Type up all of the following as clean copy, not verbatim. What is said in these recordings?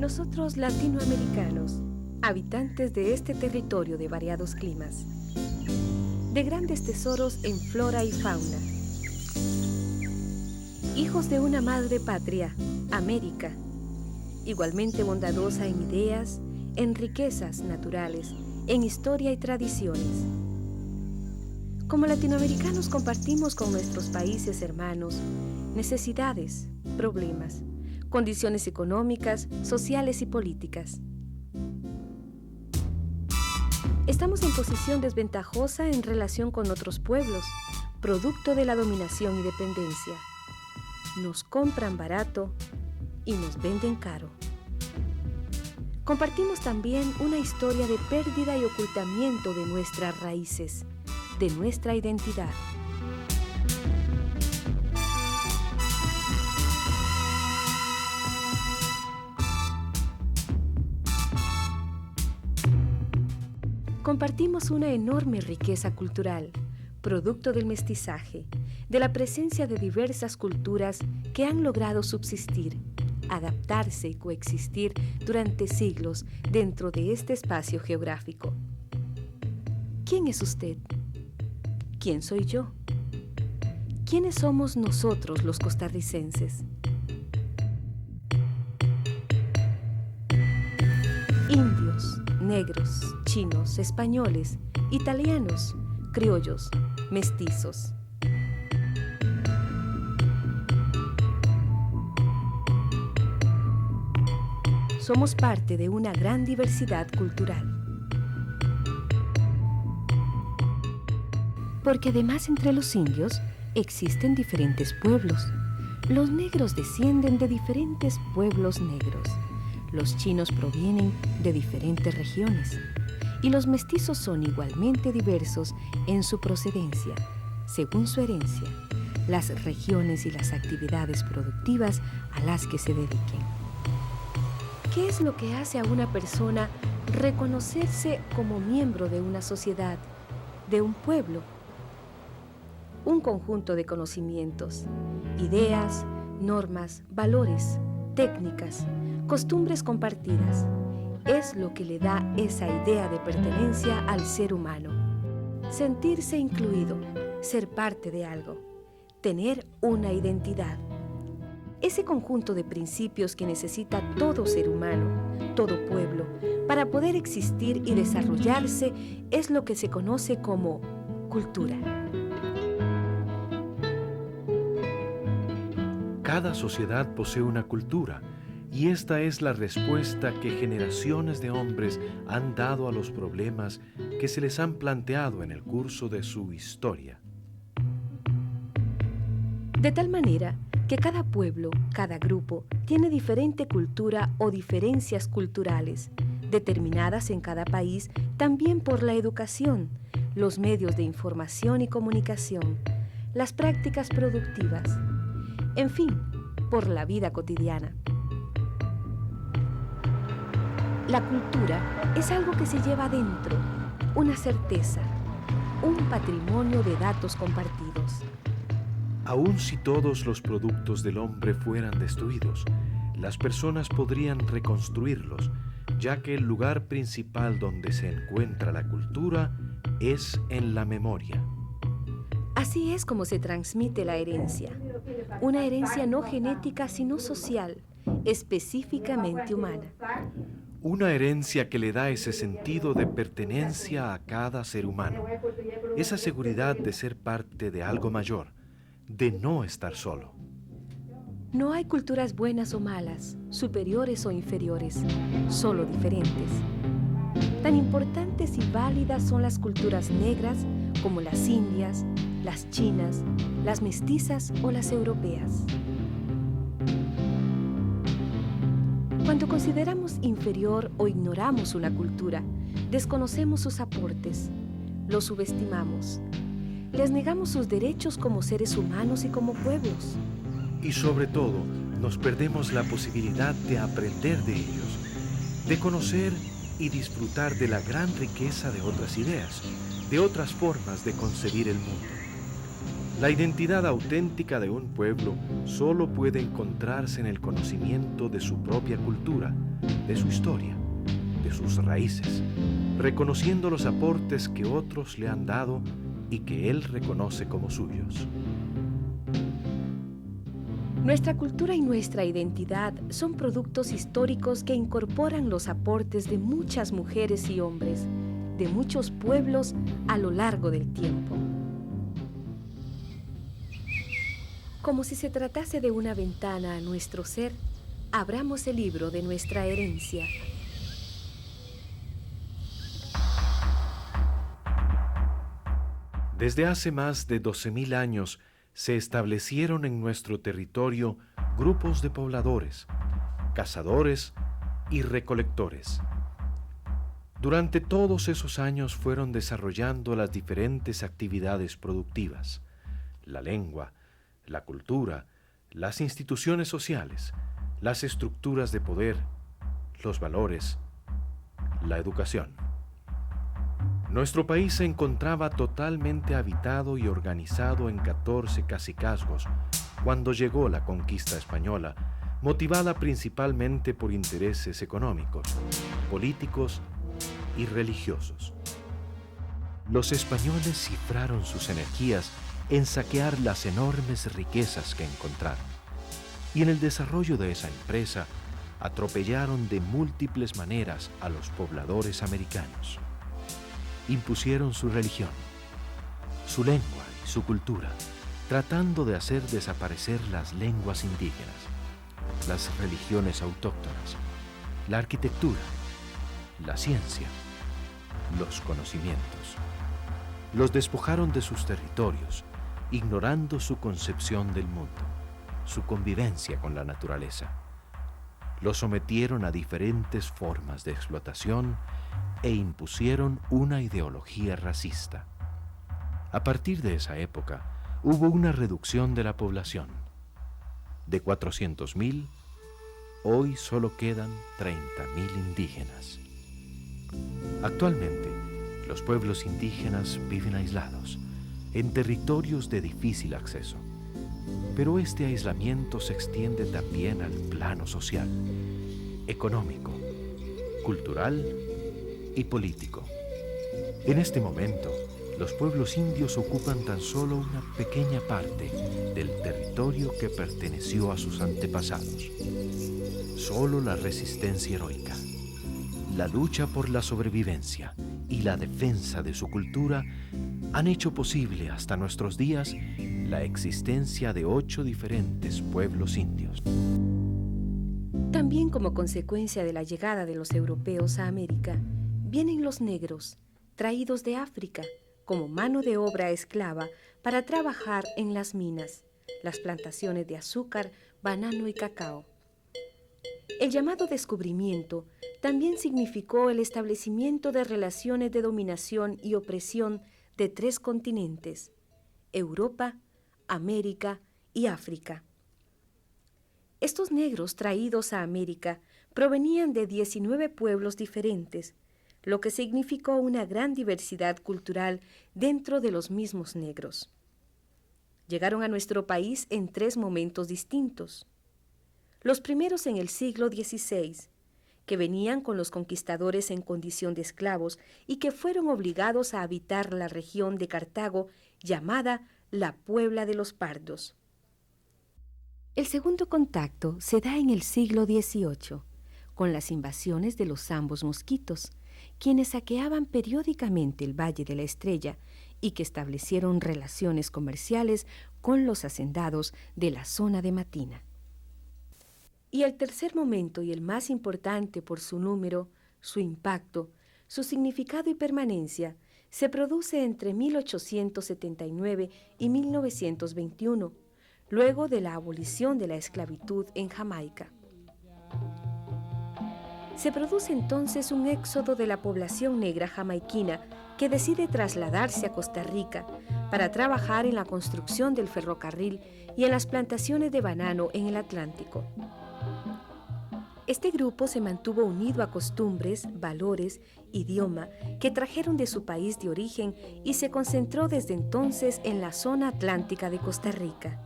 Nosotros latinoamericanos, habitantes de este territorio de variados climas, de grandes tesoros en flora y fauna, hijos de una madre patria, América, igualmente bondadosa en ideas, en riquezas naturales, en historia y tradiciones. Como latinoamericanos compartimos con nuestros países hermanos necesidades, problemas, condiciones económicas, sociales y políticas. Estamos en posición desventajosa en relación con otros pueblos, producto de la dominación y dependencia. Nos compran barato y nos venden caro. Compartimos también una historia de pérdida y ocultamiento de nuestras raíces, de nuestra identidad. Compartimos una enorme riqueza cultural, producto del mestizaje, de la presencia de diversas culturas que han logrado subsistir, adaptarse y coexistir durante siglos dentro de este espacio geográfico. ¿Quién es usted? ¿Quién soy yo? ¿Quiénes somos nosotros los costarricenses? Indios, negros, chinos, españoles, italianos, criollos, mestizos. Somos parte de una gran diversidad cultural. Porque además entre los indios existen diferentes pueblos. Los negros descienden de diferentes pueblos negros. Los chinos provienen de diferentes regiones y los mestizos son igualmente diversos en su procedencia, según su herencia, las regiones y las actividades productivas a las que se dediquen. ¿Qué es lo que hace a una persona reconocerse como miembro de una sociedad, de un pueblo? Un conjunto de conocimientos, ideas, normas, valores, técnicas, costumbres compartidas, es lo que le da esa idea de pertenencia al ser humano. Sentirse incluido, ser parte de algo, tener una identidad. Ese conjunto de principios que necesita todo ser humano, todo pueblo, para poder existir y desarrollarse es lo que se conoce como cultura. Cada sociedad posee una cultura. Y esta es la respuesta que generaciones de hombres han dado a los problemas que se les han planteado en el curso de su historia. De tal manera que cada pueblo, cada grupo, tiene diferente cultura o diferencias culturales, determinadas en cada país también por la educación, los medios de información y comunicación, las prácticas productivas, en fin, por la vida cotidiana. La cultura es algo que se lleva dentro, una certeza, un patrimonio de datos compartidos. Aun si todos los productos del hombre fueran destruidos, las personas podrían reconstruirlos, ya que el lugar principal donde se encuentra la cultura es en la memoria. Así es como se transmite la herencia, una herencia no genética sino social, específicamente humana. Una herencia que le da ese sentido de pertenencia a cada ser humano, esa seguridad de ser parte de algo mayor, de no estar solo. No hay culturas buenas o malas, superiores o inferiores, solo diferentes. Tan importantes y válidas son las culturas negras como las indias, las chinas, las mestizas o las europeas. Cuando consideramos inferior o ignoramos una cultura, desconocemos sus aportes, los subestimamos, les negamos sus derechos como seres humanos y como pueblos. Y sobre todo, nos perdemos la posibilidad de aprender de ellos, de conocer y disfrutar de la gran riqueza de otras ideas, de otras formas de concebir el mundo. La identidad auténtica de un pueblo solo puede encontrarse en el conocimiento de su propia cultura, de su historia, de sus raíces, reconociendo los aportes que otros le han dado y que él reconoce como suyos. Nuestra cultura y nuestra identidad son productos históricos que incorporan los aportes de muchas mujeres y hombres, de muchos pueblos a lo largo del tiempo. Como si se tratase de una ventana a nuestro ser, abramos el libro de nuestra herencia. Desde hace más de 12.000 años se establecieron en nuestro territorio grupos de pobladores, cazadores y recolectores. Durante todos esos años fueron desarrollando las diferentes actividades productivas, la lengua, la cultura, las instituciones sociales, las estructuras de poder, los valores, la educación. Nuestro país se encontraba totalmente habitado y organizado en 14 cacicazgos cuando llegó la conquista española, motivada principalmente por intereses económicos, políticos y religiosos. Los españoles cifraron sus energías en saquear las enormes riquezas que encontraron, y en el desarrollo de esa empresa atropellaron de múltiples maneras a los pobladores americanos. Impusieron su religión, su lengua y su cultura, tratando de hacer desaparecer las lenguas indígenas, las religiones autóctonas, la arquitectura, la ciencia, los conocimientos. Los despojaron de sus territorios, ignorando su concepción del mundo, su convivencia con la naturaleza. Los sometieron a diferentes formas de explotación e impusieron una ideología racista. A partir de esa época, hubo una reducción de la población. De 400.000, hoy solo quedan 30.000 indígenas. Actualmente, los pueblos indígenas viven aislados, en territorios de difícil acceso. Pero este aislamiento se extiende también al plano social, económico, cultural y político. En este momento, los pueblos indios ocupan tan solo una pequeña parte del territorio que perteneció a sus antepasados. Solo la resistencia heroica, la lucha por la sobrevivencia y la defensa de su cultura han hecho posible hasta nuestros días la existencia de 8 diferentes pueblos indios. También como consecuencia de la llegada de los europeos a América, vienen los negros, traídos de África, como mano de obra esclava para trabajar en las minas, las plantaciones de azúcar, banano y cacao. El llamado descubrimiento también significó el establecimiento de relaciones de dominación y opresión de 3 continentes, Europa, América y África. Estos negros traídos a América provenían de 19 pueblos diferentes, lo que significó una gran diversidad cultural dentro de los mismos negros. Llegaron a nuestro país en 3 momentos distintos. Los primeros en el siglo XVI, que venían con los conquistadores en condición de esclavos y que fueron obligados a habitar la región de Cartago llamada la Puebla de los Pardos. El segundo contacto se da en el siglo XVIII, con las invasiones de los zambos mosquitos, quienes saqueaban periódicamente el Valle de la Estrella y que establecieron relaciones comerciales con los hacendados de la zona de Matina. Y el tercer momento, y el más importante por su número, su impacto, su significado y permanencia, se produce entre 1879 y 1921, luego de la abolición de la esclavitud en Jamaica. Se produce entonces un éxodo de la población negra jamaiquina que decide trasladarse a Costa Rica para trabajar en la construcción del ferrocarril y en las plantaciones de banano en el Atlántico. Este grupo se mantuvo unido a costumbres, valores, idioma que trajeron de su país de origen y se concentró desde entonces en la zona atlántica de Costa Rica.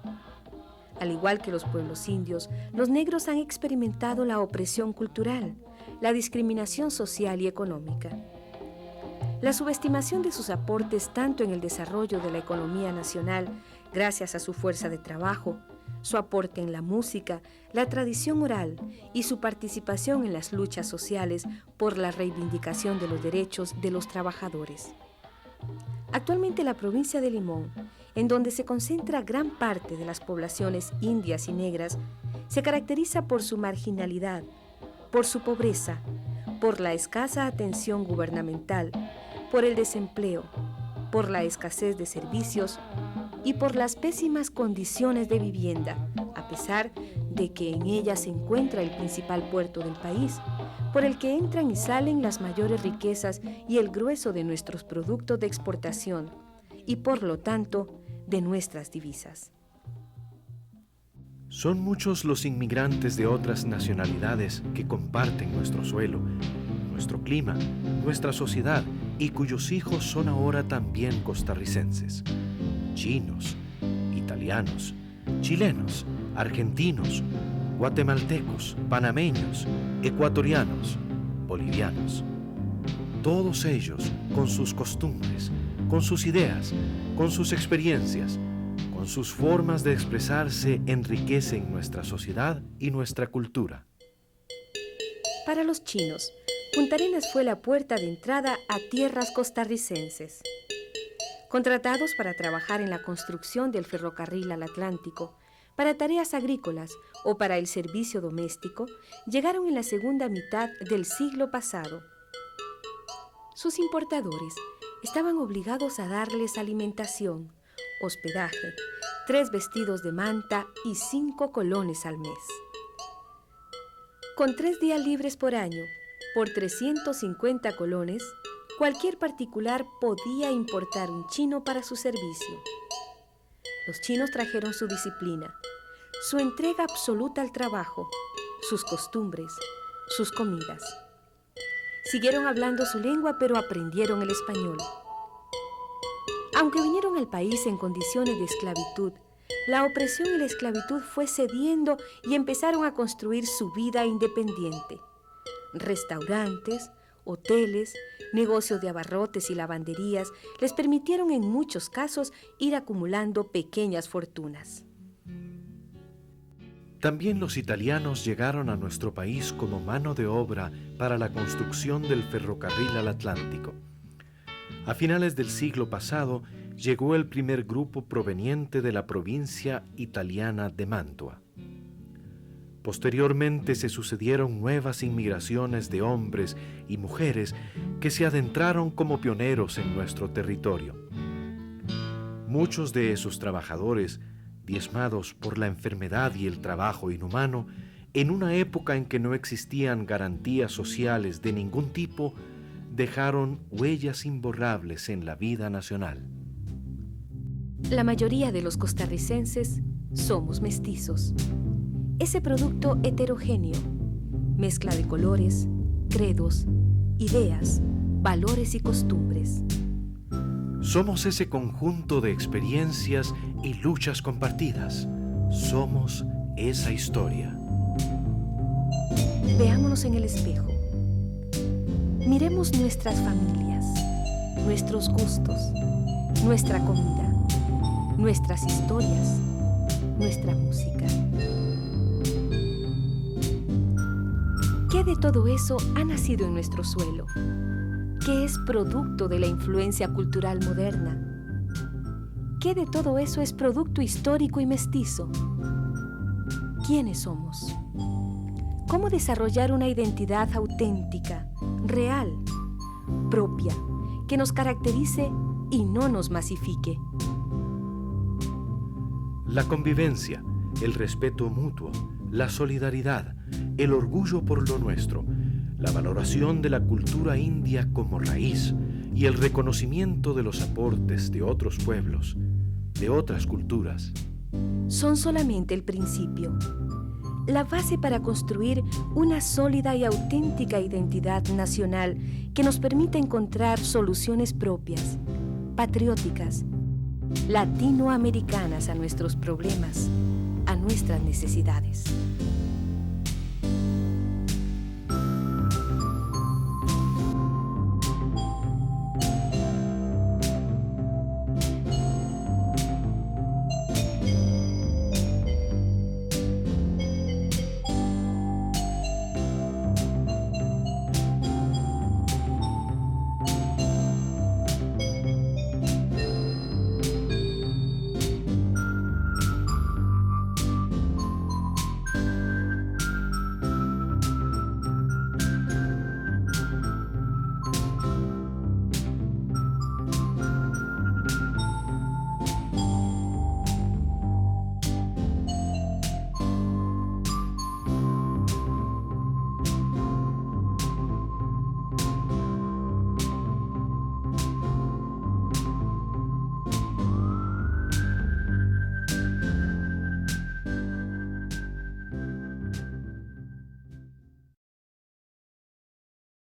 Al igual que los pueblos indios, los negros han experimentado la opresión cultural, la discriminación social y económica. La subestimación de sus aportes tanto en el desarrollo de la economía nacional, gracias a su fuerza de trabajo, su aporte en la música, la tradición oral y su participación en las luchas sociales por la reivindicación de los derechos de los trabajadores. Actualmente la provincia de Limón, en donde se concentra gran parte de las poblaciones indias y negras, se caracteriza por su marginalidad, por su pobreza, por la escasa atención gubernamental, por el desempleo, por la escasez de servicios y por las pésimas condiciones de vivienda, a pesar de que en ella se encuentra el principal puerto del país, por el que entran y salen las mayores riquezas y el grueso de nuestros productos de exportación, y por lo tanto, de nuestras divisas. Son muchos los inmigrantes de otras nacionalidades que comparten nuestro suelo, nuestro clima, nuestra sociedad y cuyos hijos son ahora también costarricenses. Chinos, italianos, chilenos, argentinos, guatemaltecos, panameños, ecuatorianos, bolivianos. Todos ellos con sus costumbres, con sus ideas, con sus experiencias, con sus formas de expresarse enriquecen nuestra sociedad y nuestra cultura. Para los chinos, Punta Arenas fue la puerta de entrada a tierras costarricenses. Contratados para trabajar en la construcción del ferrocarril al Atlántico, para tareas agrícolas o para el servicio doméstico, llegaron en la segunda mitad del siglo pasado. Sus importadores estaban obligados a darles alimentación, hospedaje, 3 vestidos de manta y 5 colones al mes. Con 3 días libres por año, por 350 colones, cualquier particular podía importar un chino para su servicio. Los chinos trajeron su disciplina, su entrega absoluta al trabajo, sus costumbres, sus comidas. Siguieron hablando su lengua, pero aprendieron el español. Aunque vinieron al país en condiciones de esclavitud, la opresión y la esclavitud fue cediendo y empezaron a construir su vida independiente. Restaurantes, hoteles, negocios de abarrotes y lavanderías les permitieron en muchos casos ir acumulando pequeñas fortunas. También los italianos llegaron a nuestro país como mano de obra para la construcción del ferrocarril al Atlántico. A finales del siglo pasado llegó el primer grupo proveniente de la provincia italiana de Mantua. Posteriormente se sucedieron nuevas inmigraciones de hombres y mujeres que se adentraron como pioneros en nuestro territorio. Muchos de esos trabajadores, diezmados por la enfermedad y el trabajo inhumano, en una época en que no existían garantías sociales de ningún tipo, dejaron huellas imborrables en la vida nacional. La mayoría de los costarricenses somos mestizos. Ese producto heterogéneo, mezcla de colores, credos, ideas, valores y costumbres. Somos ese conjunto de experiencias y luchas compartidas. Somos esa historia. Veámonos en el espejo. Miremos nuestras familias, nuestros gustos, nuestra comida, nuestras historias, nuestra música. ¿Qué de todo eso ha nacido en nuestro suelo? ¿Qué es producto de la influencia cultural moderna? ¿Qué de todo eso es producto histórico y mestizo? ¿Quiénes somos? ¿Cómo desarrollar una identidad auténtica, real, propia, que nos caracterice y no nos masifique? La convivencia, el respeto mutuo, la solidaridad, el orgullo por lo nuestro, la valoración de la cultura india como raíz y el reconocimiento de los aportes de otros pueblos, de otras culturas. Son solamente el principio, la base para construir una sólida y auténtica identidad nacional que nos permita encontrar soluciones propias, patrióticas, latinoamericanas a nuestros problemas, a nuestras necesidades.